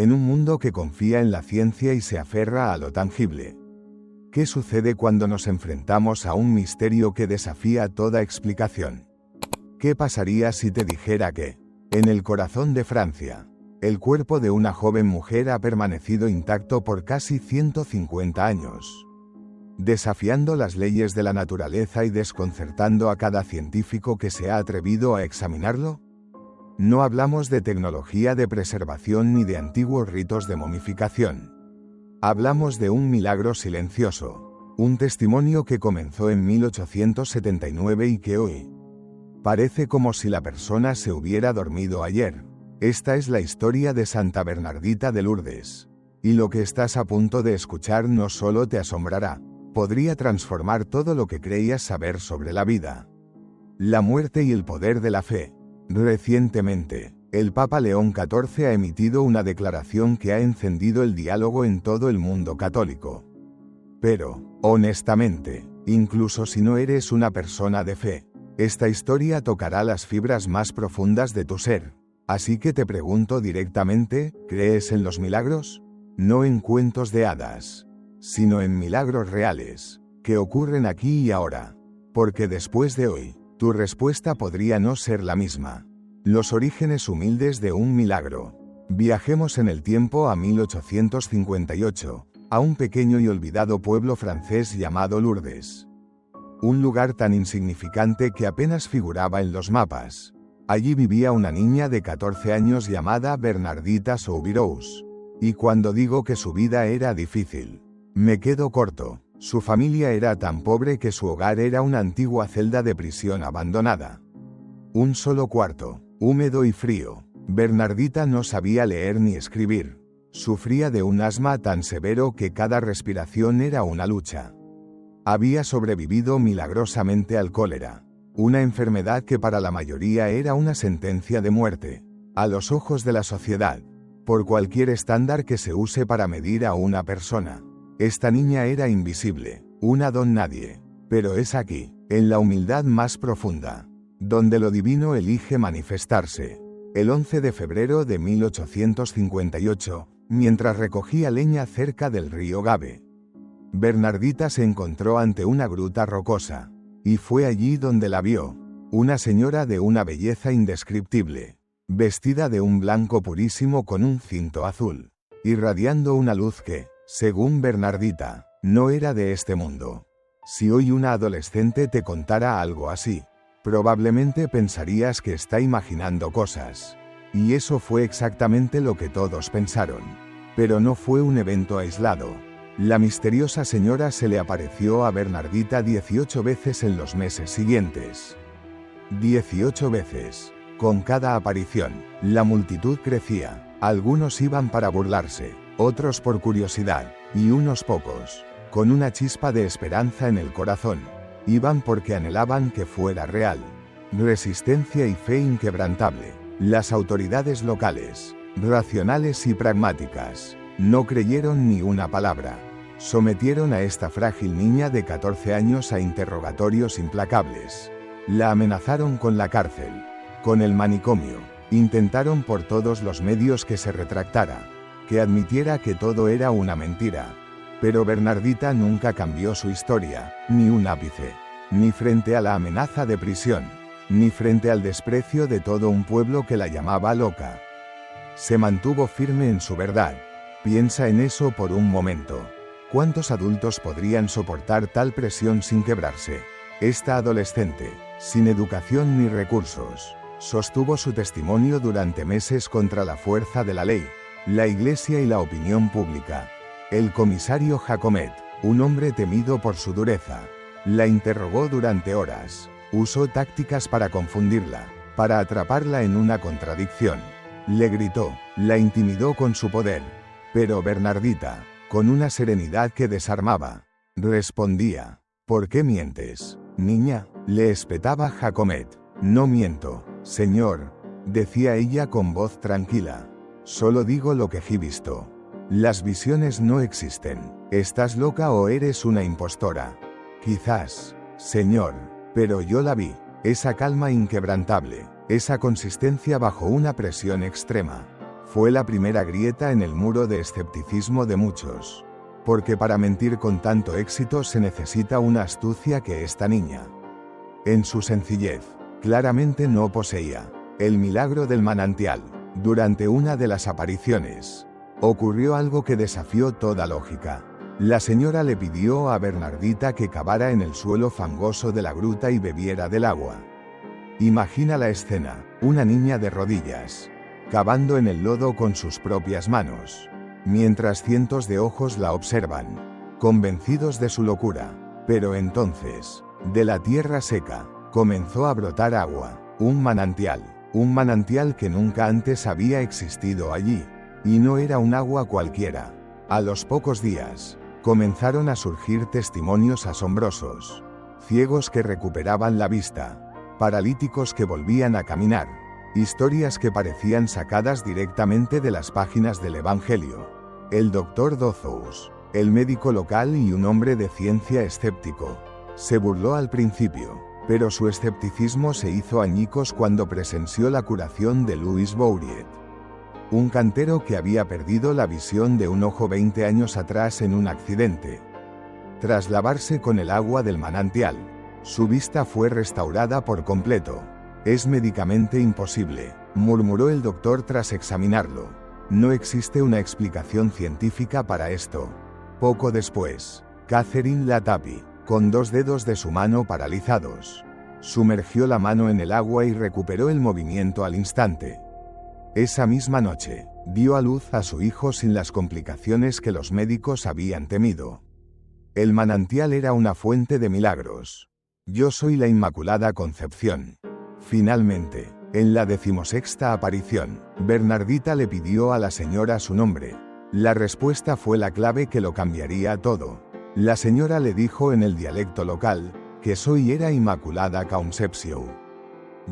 en un mundo que confía en la ciencia y se aferra a lo tangible. ¿Qué sucede cuando nos enfrentamos a un misterio que desafía toda explicación? ¿Qué pasaría si te dijera que, en el corazón de Francia, el cuerpo de una joven mujer ha permanecido intacto por casi 150 años? Desafiando las leyes de la naturaleza y desconcertando a cada científico que se ha atrevido a examinarlo. No hablamos de tecnología de preservación ni de antiguos ritos de momificación. Hablamos de un milagro silencioso, un testimonio que comenzó en 1879 y que hoy parece como si la persona se hubiera dormido ayer. Esta es la historia de Santa Bernardita de Lourdes. Y lo que estás a punto de escuchar no solo te asombrará, podría transformar todo lo que creías saber sobre la vida, la muerte y el poder de la fe. Recientemente, el Papa León XIV ha emitido una declaración que ha encendido el diálogo en todo el mundo católico. Pero, honestamente, incluso si no eres una persona de fe, esta historia tocará las fibras más profundas de tu ser. Así que te pregunto directamente, ¿crees en los milagros? No en cuentos de hadas, sino en milagros reales, que ocurren aquí y ahora. Porque después de hoy, tu respuesta podría no ser la misma. Los orígenes humildes de un milagro. Viajemos en el tiempo a 1858, a un pequeño y olvidado pueblo francés llamado Lourdes. Un lugar tan insignificante que apenas figuraba en los mapas. Allí vivía una niña de 14 años llamada Bernardita Soubirous. Y cuando digo que su vida era difícil, me quedo corto. Su familia era tan pobre que su hogar era una antigua celda de prisión abandonada. Un solo cuarto, húmedo y frío. Bernardita no sabía leer ni escribir. Sufría de un asma tan severo que cada respiración era una lucha. Había sobrevivido milagrosamente al cólera, una enfermedad que para la mayoría era una sentencia de muerte, a los ojos de la sociedad, por cualquier estándar que se use para medir a una persona. Esta niña era invisible, una don nadie, pero es aquí, en la humildad más profunda, donde lo divino elige manifestarse. El 11 de febrero de 1858, mientras recogía leña cerca del río Gabe, Bernardita se encontró ante una gruta rocosa, y fue allí donde la vio, una señora de una belleza indescriptible, vestida de un blanco purísimo con un cinto azul, irradiando una luz que, según Bernardita, no era de este mundo. Si hoy una adolescente te contara algo así, probablemente pensarías que está imaginando cosas. Y eso fue exactamente lo que todos pensaron. Pero no fue un evento aislado. La misteriosa señora se le apareció a Bernardita 18 veces en los meses siguientes. 18 veces. Con cada aparición, la multitud crecía. Algunos iban para burlarse, otros por curiosidad, y unos pocos, con una chispa de esperanza en el corazón, iban porque anhelaban que fuera real. Resistencia y fe inquebrantable. Las autoridades locales, racionales y pragmáticas, no creyeron ni una palabra. Sometieron a esta frágil niña de 14 años a interrogatorios implacables. La amenazaron con la cárcel, con el manicomio. Intentaron por todos los medios que se retractara, que admitiera que todo era una mentira. Pero Bernardita nunca cambió su historia, ni un ápice, ni frente a la amenaza de prisión, ni frente al desprecio de todo un pueblo que la llamaba loca. Se mantuvo firme en su verdad. Piensa en eso por un momento. ¿Cuántos adultos podrían soportar tal presión sin quebrarse? Esta adolescente, sin educación ni recursos, sostuvo su testimonio durante meses contra la fuerza de la ley, la iglesia y la opinión pública. El comisario Jacomet, un hombre temido por su dureza, la interrogó durante horas. Usó tácticas para confundirla, para atraparla en una contradicción. Le gritó, la intimidó con su poder. Pero Bernardita, con una serenidad que desarmaba, respondía, ¿por qué mientes, niña? Le espetaba Jacomet. No miento, señor, decía ella con voz tranquila. Solo digo lo que he visto. Las visiones no existen. ¿Estás loca o eres una impostora? Quizás, señor, pero yo la vi. Esa calma inquebrantable, esa consistencia bajo una presión extrema. Fue la primera grieta en el muro de escepticismo de muchos. Porque para mentir con tanto éxito se necesita una astucia que esta niña, en su sencillez, claramente no poseía. El milagro del manantial. Durante una de las apariciones, ocurrió algo que desafió toda lógica. La señora le pidió a Bernardita que cavara en el suelo fangoso de la gruta y bebiera del agua. Imagina la escena, una niña de rodillas, cavando en el lodo con sus propias manos, mientras cientos de ojos la observan, convencidos de su locura. Pero entonces, de la tierra seca, comenzó a brotar agua, un manantial que nunca antes había existido allí, y no era un agua cualquiera. A los pocos días, comenzaron a surgir testimonios asombrosos, ciegos que recuperaban la vista, paralíticos que volvían a caminar, historias que parecían sacadas directamente de las páginas del Evangelio. El doctor Dozous, el médico local y un hombre de ciencia escéptico, se burló al principio, pero su escepticismo se hizo añicos cuando presenció la curación de Louis Bouriet, un cantero que había perdido la visión de un ojo 20 años atrás en un accidente. Tras lavarse con el agua del manantial, su vista fue restaurada por completo. «Es médicamente imposible», murmuró el doctor tras examinarlo. «No existe una explicación científica para esto». Poco después, Catherine Latapi, con 2 dedos de su mano paralizados, sumergió la mano en el agua y recuperó el movimiento al instante. Esa misma noche, dio a luz a su hijo sin las complicaciones que los médicos habían temido. El manantial era una fuente de milagros. Yo soy la Inmaculada Concepción. Finalmente, en la 16ª aparición, Bernardita le pidió a la señora su nombre. La respuesta fue la clave que lo cambiaría todo. La señora le dijo en el dialecto local, que era Inmaculada Concepción.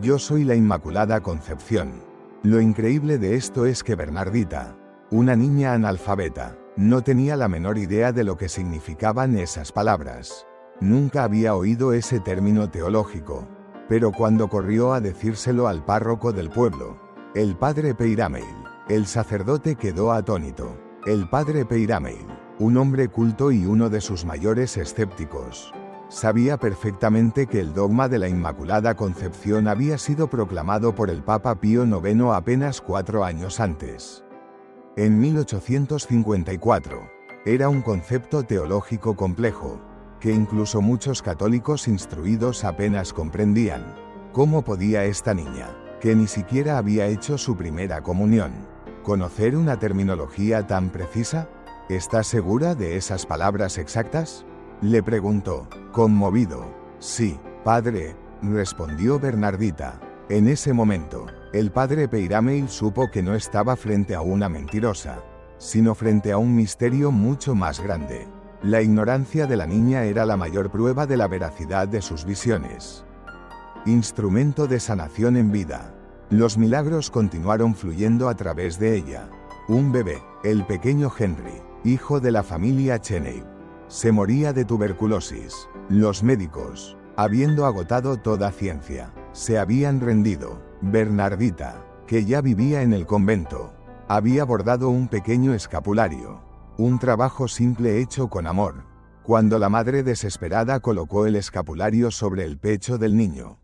Yo soy la Inmaculada Concepción. Lo increíble de esto es que Bernardita, una niña analfabeta, no tenía la menor idea de lo que significaban esas palabras. Nunca había oído ese término teológico. Pero cuando corrió a decírselo al párroco del pueblo, el padre Peyramel, el sacerdote quedó atónito. El padre Peyramel, un hombre culto y uno de sus mayores escépticos, sabía perfectamente que el dogma de la Inmaculada Concepción había sido proclamado por el Papa Pío IX apenas 4 años antes. En 1854, era un concepto teológico complejo, que incluso muchos católicos instruidos apenas comprendían. ¿Cómo podía esta niña, que ni siquiera había hecho su primera comunión, conocer una terminología tan precisa? ¿Estás segura de esas palabras exactas?, le preguntó, conmovido. Sí, padre, respondió Bernardita. En ese momento, el padre Peyramel supo que no estaba frente a una mentirosa, sino frente a un misterio mucho más grande. La ignorancia de la niña era la mayor prueba de la veracidad de sus visiones. Instrumento de sanación en vida. Los milagros continuaron fluyendo a través de ella. Un bebé, el pequeño Henry, hijo de la familia Cheney, se moría de tuberculosis. Los médicos, habiendo agotado toda ciencia, se habían rendido. Bernardita, que ya vivía en el convento, había bordado un pequeño escapulario. Un trabajo simple hecho con amor. Cuando la madre desesperada colocó el escapulario sobre el pecho del niño,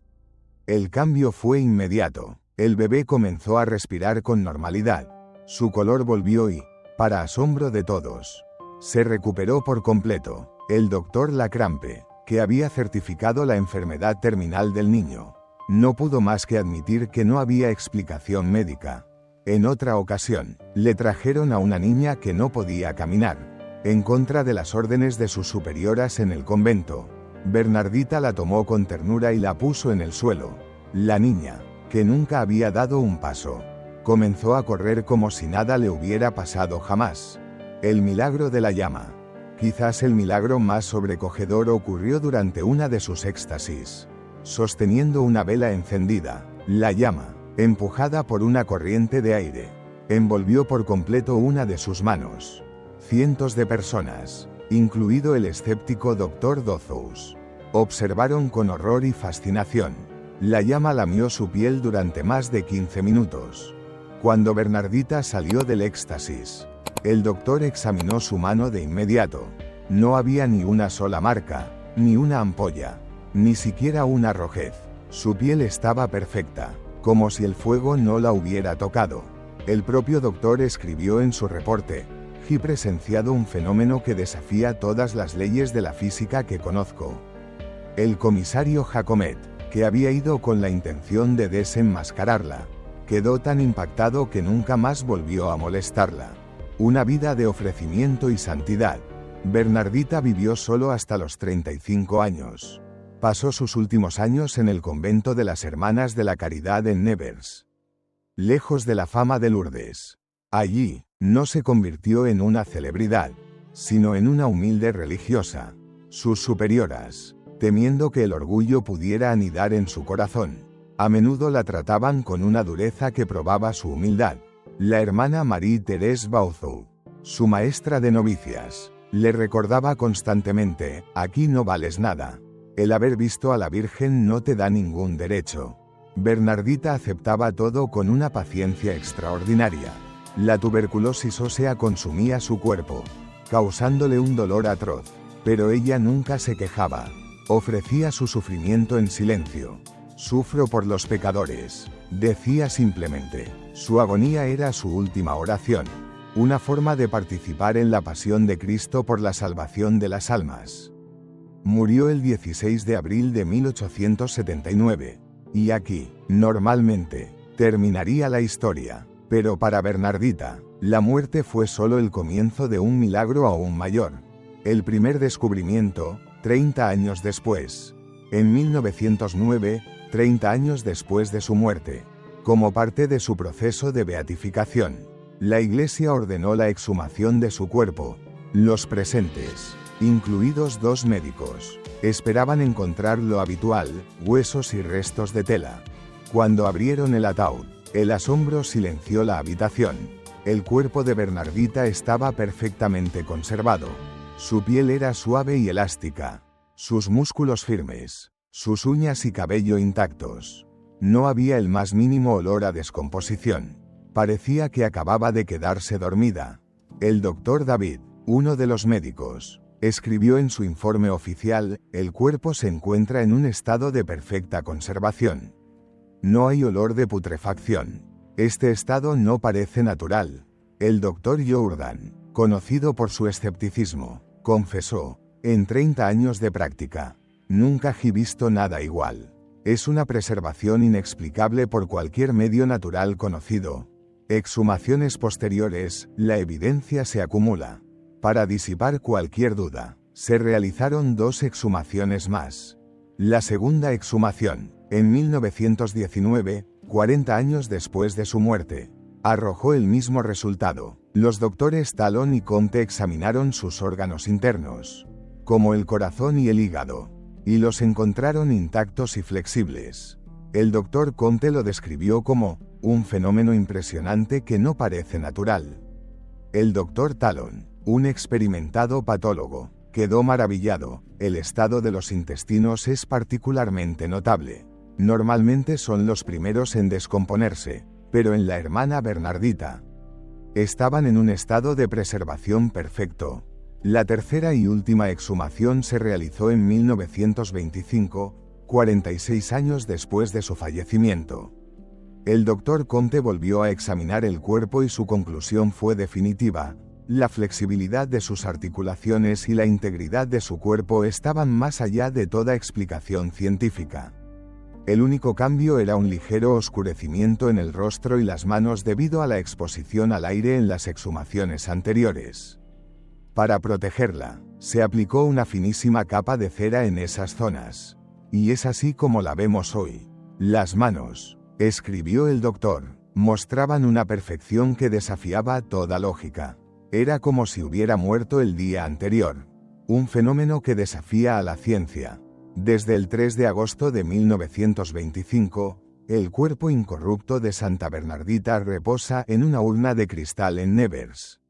el cambio fue inmediato. El bebé comenzó a respirar con normalidad. Su color volvió y, para asombro de todos, se recuperó por completo. El doctor Lacrampe, que había certificado la enfermedad terminal del niño, no pudo más que admitir que no había explicación médica. En otra ocasión, le trajeron a una niña que no podía caminar, en contra de las órdenes de sus superioras en el convento. Bernardita la tomó con ternura y la puso en el suelo. La niña, que nunca había dado un paso, comenzó a correr como si nada le hubiera pasado jamás. El milagro de la llama. Quizás el milagro más sobrecogedor ocurrió durante una de sus éxtasis. Sosteniendo una vela encendida, la llama, empujada por una corriente de aire, envolvió por completo una de sus manos. Cientos de personas, incluido el escéptico Dr. Dozous, observaron con horror y fascinación. La llama lamió su piel durante más de 15 minutos. Cuando Bernardita salió del éxtasis, el doctor examinó su mano de inmediato. No había ni una sola marca, ni una ampolla, ni siquiera una rojez. Su piel estaba perfecta, como si el fuego no la hubiera tocado. El propio doctor escribió en su reporte: "He presenciado un fenómeno que desafía todas las leyes de la física que conozco". El comisario Jacomet, que había ido con la intención de desenmascararla, quedó tan impactado que nunca más volvió a molestarla. Una vida de ofrecimiento y santidad. Bernardita vivió solo hasta los 35 años. Pasó sus últimos años en el convento de las Hermanas de la Caridad en Nevers, lejos de la fama de Lourdes. Allí, no se convirtió en una celebridad, sino en una humilde religiosa. Sus superioras, temiendo que el orgullo pudiera anidar en su corazón, a menudo la trataban con una dureza que probaba su humildad. La hermana Marie-Thérèse Bauzou, su maestra de novicias, le recordaba constantemente: "Aquí no vales nada. El haber visto a la Virgen no te da ningún derecho". Bernardita aceptaba todo con una paciencia extraordinaria. La tuberculosis ósea consumía su cuerpo, causándole un dolor atroz, pero ella nunca se quejaba. Ofrecía su sufrimiento en silencio. "Sufro por los pecadores", decía simplemente. Su agonía era su última oración, una forma de participar en la pasión de Cristo por la salvación de las almas. Murió el 16 de abril de 1879. Y aquí, normalmente, terminaría la historia. Pero para Bernardita, la muerte fue solo el comienzo de un milagro aún mayor. El primer descubrimiento, 30 años después. En 1909, 30 años después de su muerte. Como parte de su proceso de beatificación, la Iglesia ordenó la exhumación de su cuerpo. Los presentes, incluidos 2 médicos, esperaban encontrar lo habitual: huesos y restos de tela. Cuando abrieron el ataúd, el asombro silenció la habitación. El cuerpo de Bernardita estaba perfectamente conservado. Su piel era suave y elástica, sus músculos firmes, sus uñas y cabello intactos. No había el más mínimo olor a descomposición. Parecía que acababa de quedarse dormida. El doctor David, uno de los médicos, escribió en su informe oficial: "El cuerpo se encuentra en un estado de perfecta conservación. No hay olor de putrefacción. Este estado no parece natural". El doctor Jourdan, conocido por su escepticismo, confesó: "En 30 años de práctica, nunca he visto nada igual. Es una preservación inexplicable por cualquier medio natural conocido". Exhumaciones posteriores, la evidencia se acumula. Para disipar cualquier duda, se realizaron 2 exhumaciones más. La segunda exhumación, en 1919, 40 años después de su muerte, arrojó el mismo resultado. Los doctores Talon y Comte examinaron sus órganos internos, como el corazón y el hígado, y los encontraron intactos y flexibles. El doctor Comte lo describió como un fenómeno impresionante que no parece natural. El doctor Talon, un experimentado patólogo, quedó maravillado. El estado de los intestinos es particularmente notable. Normalmente son los primeros en descomponerse, pero en la hermana Bernardita estaban en un estado de preservación perfecto. La tercera y última exhumación se realizó en 1925, 46 años después de su fallecimiento. El doctor Comte volvió a examinar el cuerpo y su conclusión fue definitiva: la flexibilidad de sus articulaciones y la integridad de su cuerpo estaban más allá de toda explicación científica. El único cambio era un ligero oscurecimiento en el rostro y las manos debido a la exposición al aire en las exhumaciones anteriores. Para protegerla, se aplicó una finísima capa de cera en esas zonas. Y es así como la vemos hoy. Las manos, escribió el doctor, mostraban una perfección que desafiaba toda lógica. Era como si hubiera muerto el día anterior. Un fenómeno que desafía a la ciencia. Desde el 3 de agosto de 1925, el cuerpo incorrupto de Santa Bernardita reposa en una urna de cristal en Nevers,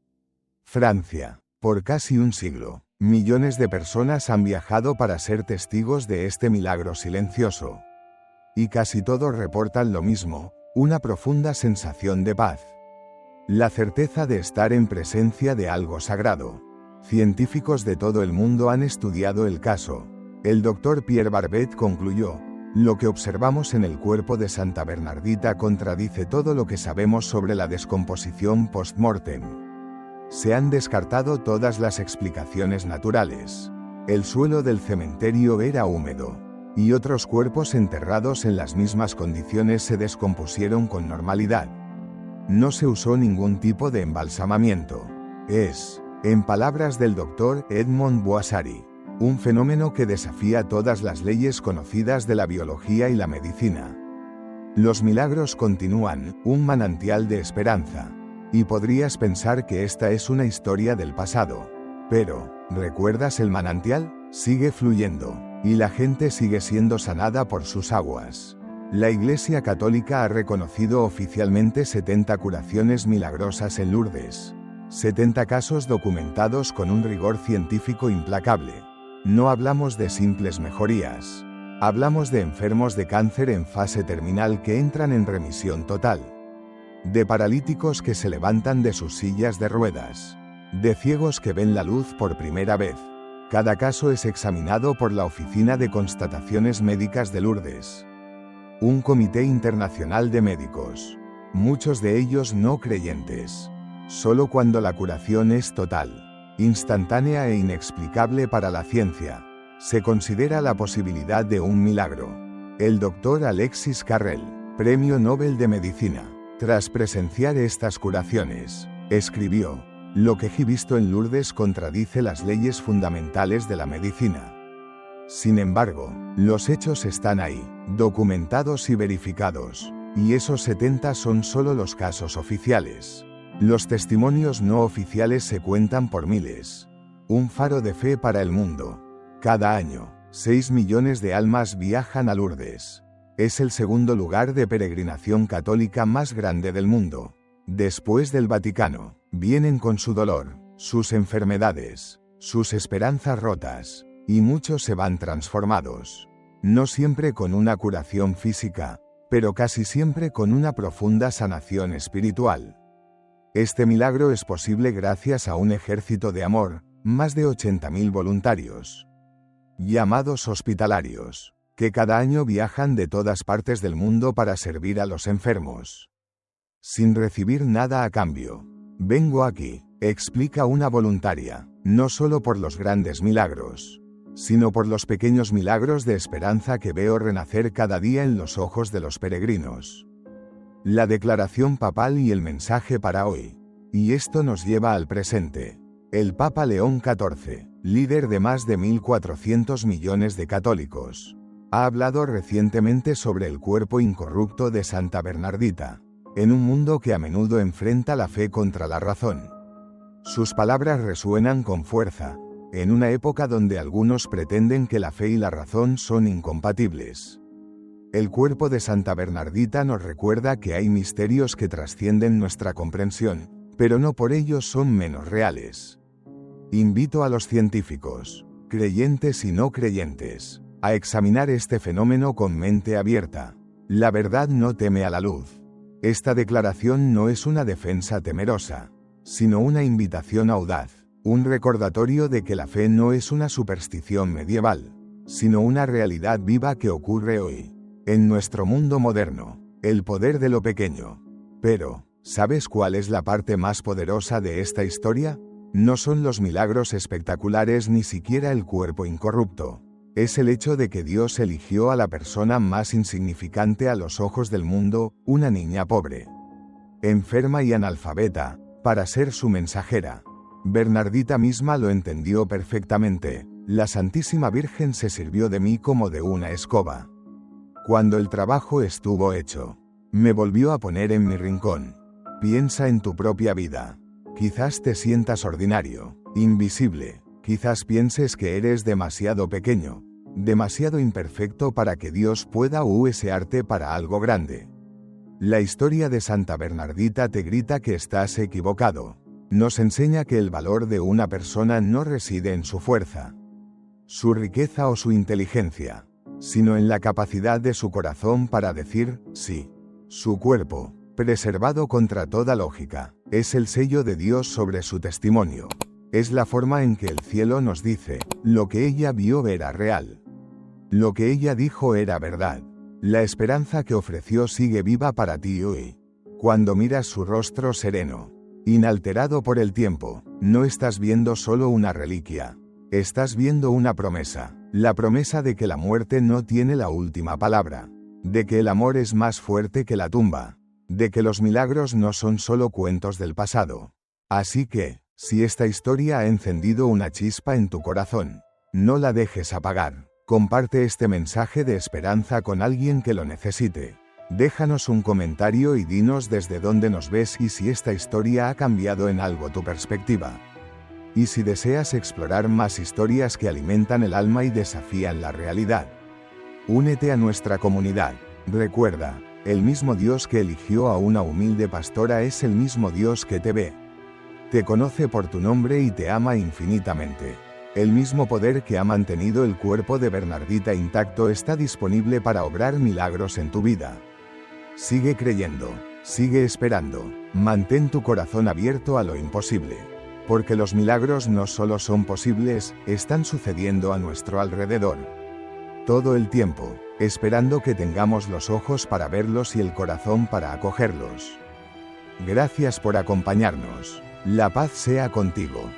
Francia. Por casi un siglo, millones de personas han viajado para ser testigos de este milagro silencioso. Y casi todos reportan lo mismo: una profunda sensación de paz. La certeza de estar en presencia de algo sagrado. Científicos de todo el mundo han estudiado el caso. El doctor Pierre Barbet concluyó: lo que observamos en el cuerpo de Santa Bernardita contradice todo lo que sabemos sobre la descomposición post-mortem. Se han descartado todas las explicaciones naturales. El suelo del cementerio era húmedo, y otros cuerpos enterrados en las mismas condiciones se descompusieron con normalidad. No se usó ningún tipo de embalsamamiento. Es, en palabras del doctor Edmond Boissari, un fenómeno que desafía todas las leyes conocidas de la biología y la medicina. Los milagros continúan, un manantial de esperanza. Y podrías pensar que esta es una historia del pasado. Pero, ¿recuerdas el manantial? Sigue fluyendo, y la gente sigue siendo sanada por sus aguas. La Iglesia Católica ha reconocido oficialmente 70 curaciones milagrosas en Lourdes. 70 casos documentados con un rigor científico implacable. No hablamos de simples mejorías. Hablamos de enfermos de cáncer en fase terminal que entran en remisión total. De paralíticos que se levantan de sus sillas de ruedas. De ciegos que ven la luz por primera vez. Cada caso es examinado por la Oficina de Constataciones Médicas de Lourdes. Un comité internacional de médicos. Muchos de ellos no creyentes. Solo cuando la curación es total, instantánea e inexplicable para la ciencia, se considera la posibilidad de un milagro. El doctor Alexis Carrel, Premio Nobel de Medicina, tras presenciar estas curaciones, escribió: lo que he visto en Lourdes contradice las leyes fundamentales de la medicina. Sin embargo, los hechos están ahí, documentados y verificados, y esos 70 son solo los casos oficiales. Los testimonios no oficiales se cuentan por miles. Un faro de fe para el mundo. Cada año, 6 millones de almas viajan a Lourdes. Es el segundo lugar de peregrinación católica más grande del mundo. Después del Vaticano, vienen con su dolor, sus enfermedades, sus esperanzas rotas, y muchos se van transformados. No siempre con una curación física, pero casi siempre con una profunda sanación espiritual. Este milagro es posible gracias a un ejército de amor, más de 80.000 voluntarios, llamados hospitalarios, que cada año viajan de todas partes del mundo para servir a los enfermos, sin recibir nada a cambio. Vengo aquí, explica una voluntaria, no solo por los grandes milagros, sino por los pequeños milagros de esperanza que veo renacer cada día en los ojos de los peregrinos. La declaración papal y el mensaje para hoy. Y esto nos lleva al presente. El Papa León XIV, líder de más de 1.400 millones de católicos, ha hablado recientemente sobre el cuerpo incorrupto de Santa Bernardita, en un mundo que a menudo enfrenta la fe contra la razón. Sus palabras resuenan con fuerza, en una época donde algunos pretenden que la fe y la razón son incompatibles. El cuerpo de Santa Bernardita nos recuerda que hay misterios que trascienden nuestra comprensión, pero no por ello son menos reales. Invito a los científicos, creyentes y no creyentes, a examinar este fenómeno con mente abierta. La verdad no teme a la luz. Esta declaración no es una defensa temerosa, sino una invitación audaz. Un recordatorio de que la fe no es una superstición medieval, sino una realidad viva que ocurre hoy, en nuestro mundo moderno, el poder de lo pequeño. Pero, ¿sabes cuál es la parte más poderosa de esta historia? No son los milagros espectaculares ni siquiera el cuerpo incorrupto. Es el hecho de que Dios eligió a la persona más insignificante a los ojos del mundo, una niña pobre, enferma y analfabeta, para ser su mensajera. Bernardita misma lo entendió perfectamente. La Santísima Virgen se sirvió de mí como de una escoba. Cuando el trabajo estuvo hecho, me volvió a poner en mi rincón. Piensa en tu propia vida. Quizás te sientas ordinario, invisible. Quizás pienses que eres demasiado pequeño, demasiado imperfecto para que Dios pueda usarte para algo grande. La historia de Santa Bernardita te grita que estás equivocado. Nos enseña que el valor de una persona no reside en su fuerza, su riqueza o su inteligencia, sino en la capacidad de su corazón para decir sí. Su cuerpo, preservado contra toda lógica, es el sello de Dios sobre su testimonio. Es la forma en que el cielo nos dice, lo que ella vio era real. Lo que ella dijo era verdad. La esperanza que ofreció sigue viva para ti hoy. Cuando miras su rostro sereno, inalterado por el tiempo, no estás viendo solo una reliquia. Estás viendo una promesa, la promesa de que la muerte no tiene la última palabra, de que el amor es más fuerte que la tumba, de que los milagros no son solo cuentos del pasado. Así que, si esta historia ha encendido una chispa en tu corazón, no la dejes apagar. Comparte este mensaje de esperanza con alguien que lo necesite. Déjanos un comentario y dinos desde dónde nos ves y si esta historia ha cambiado en algo tu perspectiva. Y si deseas explorar más historias que alimentan el alma y desafían la realidad, únete a nuestra comunidad. Recuerda, el mismo Dios que eligió a una humilde pastora es el mismo Dios que te ve. Te conoce por tu nombre y te ama infinitamente. El mismo poder que ha mantenido el cuerpo de Bernardita intacto está disponible para obrar milagros en tu vida. Sigue creyendo, sigue esperando, mantén tu corazón abierto a lo imposible. Porque los milagros no solo son posibles, están sucediendo a nuestro alrededor. Todo el tiempo, esperando que tengamos los ojos para verlos y el corazón para acogerlos. Gracias por acompañarnos. La paz sea contigo.